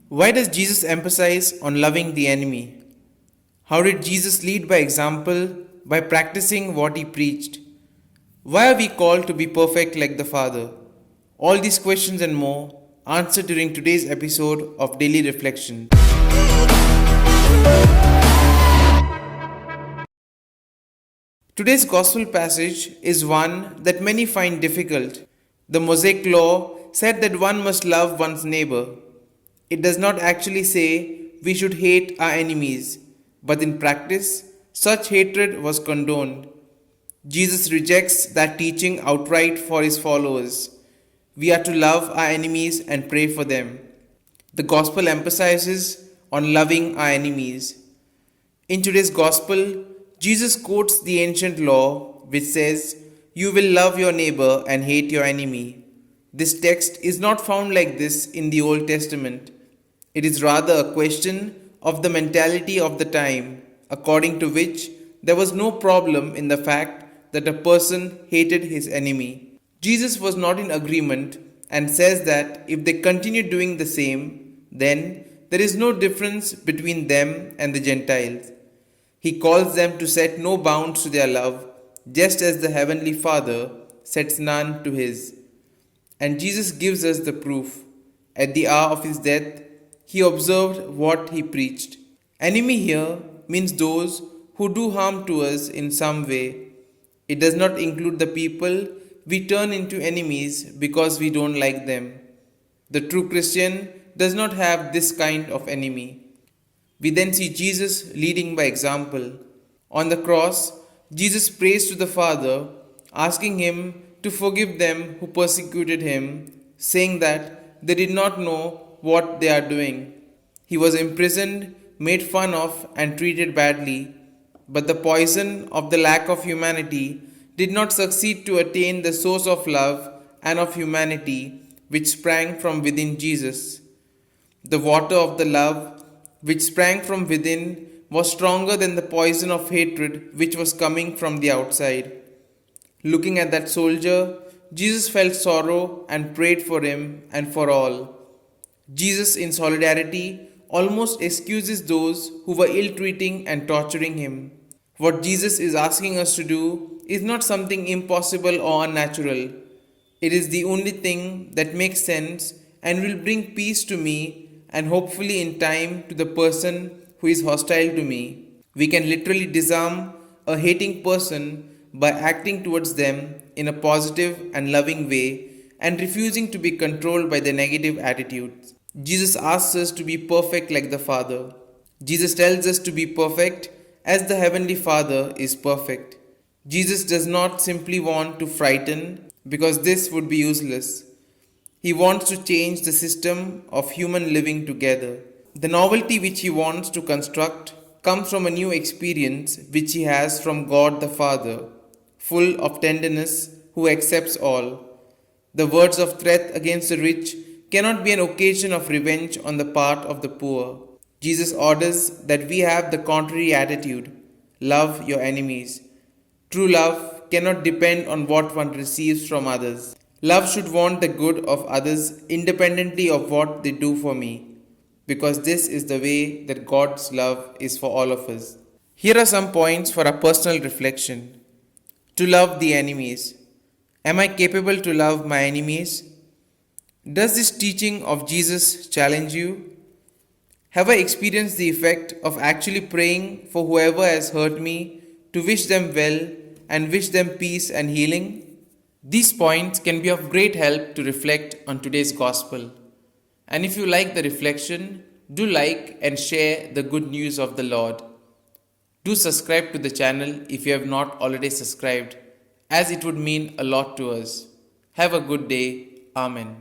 Why does Jesus emphasize on loving the enemy? How did Jesus lead by example by practicing what he preached? Why are we called to be perfect like the Father? All these questions and more answered during today's episode of Daily Reflection. Today's gospel passage is one that many find difficult. The Mosaic law said that one must love one's neighbor. It does not actually say we should hate our enemies, but in practice, such hatred was condoned. Jesus rejects that teaching outright for his followers. We are to love our enemies and pray for them. The gospel emphasizes on loving our enemies. In today's gospel, Jesus quotes the ancient law which says, "You will love your neighbor and hate your enemy." This text is not found like this in the Old Testament. It is rather a question of the mentality of the time, according to which there was no problem in the fact that a person hated his enemy. Jesus was not in agreement and says that if they continue doing the same, then there is no difference between them and the Gentiles. He calls them to set no bounds to their love, just as the Heavenly Father sets none to his. And Jesus gives us the proof. At the hour of his death, he observed what he preached. Enemy here means those who do harm to us in some way. It does not include the people we turn into enemies because we don't like them. The true Christian does not have this kind of enemy. We then see Jesus leading by example. On the cross, Jesus prays to the Father, asking him to forgive them who persecuted him, saying that they did not know what they are doing. He was imprisoned, made fun of, and treated badly, but the poison of the lack of humanity did not succeed to attain the source of love and of humanity which sprang from within Jesus. The water of the love which sprang from within was stronger than the poison of hatred which was coming from the outside. Looking at that soldier, Jesus felt sorrow and prayed for him and for all. Jesus, in solidarity, almost excuses those who were ill treating and torturing him. What Jesus is asking us to do is not something impossible or unnatural. It is the only thing that makes sense and will bring peace to me and hopefully in time to the person who is hostile to me. We can literally disarm a hating person by acting towards them in a positive and loving way and refusing to be controlled by their negative attitudes. Jesus asks us to be perfect like the Father. Jesus tells us to be perfect as the Heavenly Father is perfect. Jesus does not simply want to frighten because this would be useless. He wants to change the system of human living together. The novelty which he wants to construct comes from a new experience which he has from God the Father, full of tenderness, who accepts all. The words of threat against the rich cannot be an occasion of revenge on the part of the poor. Jesus orders that we have the contrary attitude: love your enemies. True love cannot depend on what one receives from others. Love should want the good of others independently of what they do for me, because this is the way that God's love is for all of us. Here are some points for our personal reflection. To love the enemies. Am I capable to love my enemies? Does this teaching of Jesus challenge you? Have I experienced the effect of actually praying for whoever has hurt me to wish them well and wish them peace and healing? These points can be of great help to reflect on today's gospel. And if you like the reflection, do like and share the good news of the Lord. Do subscribe to the channel if you have not already subscribed, as it would mean a lot to us. Have a good day. Amen.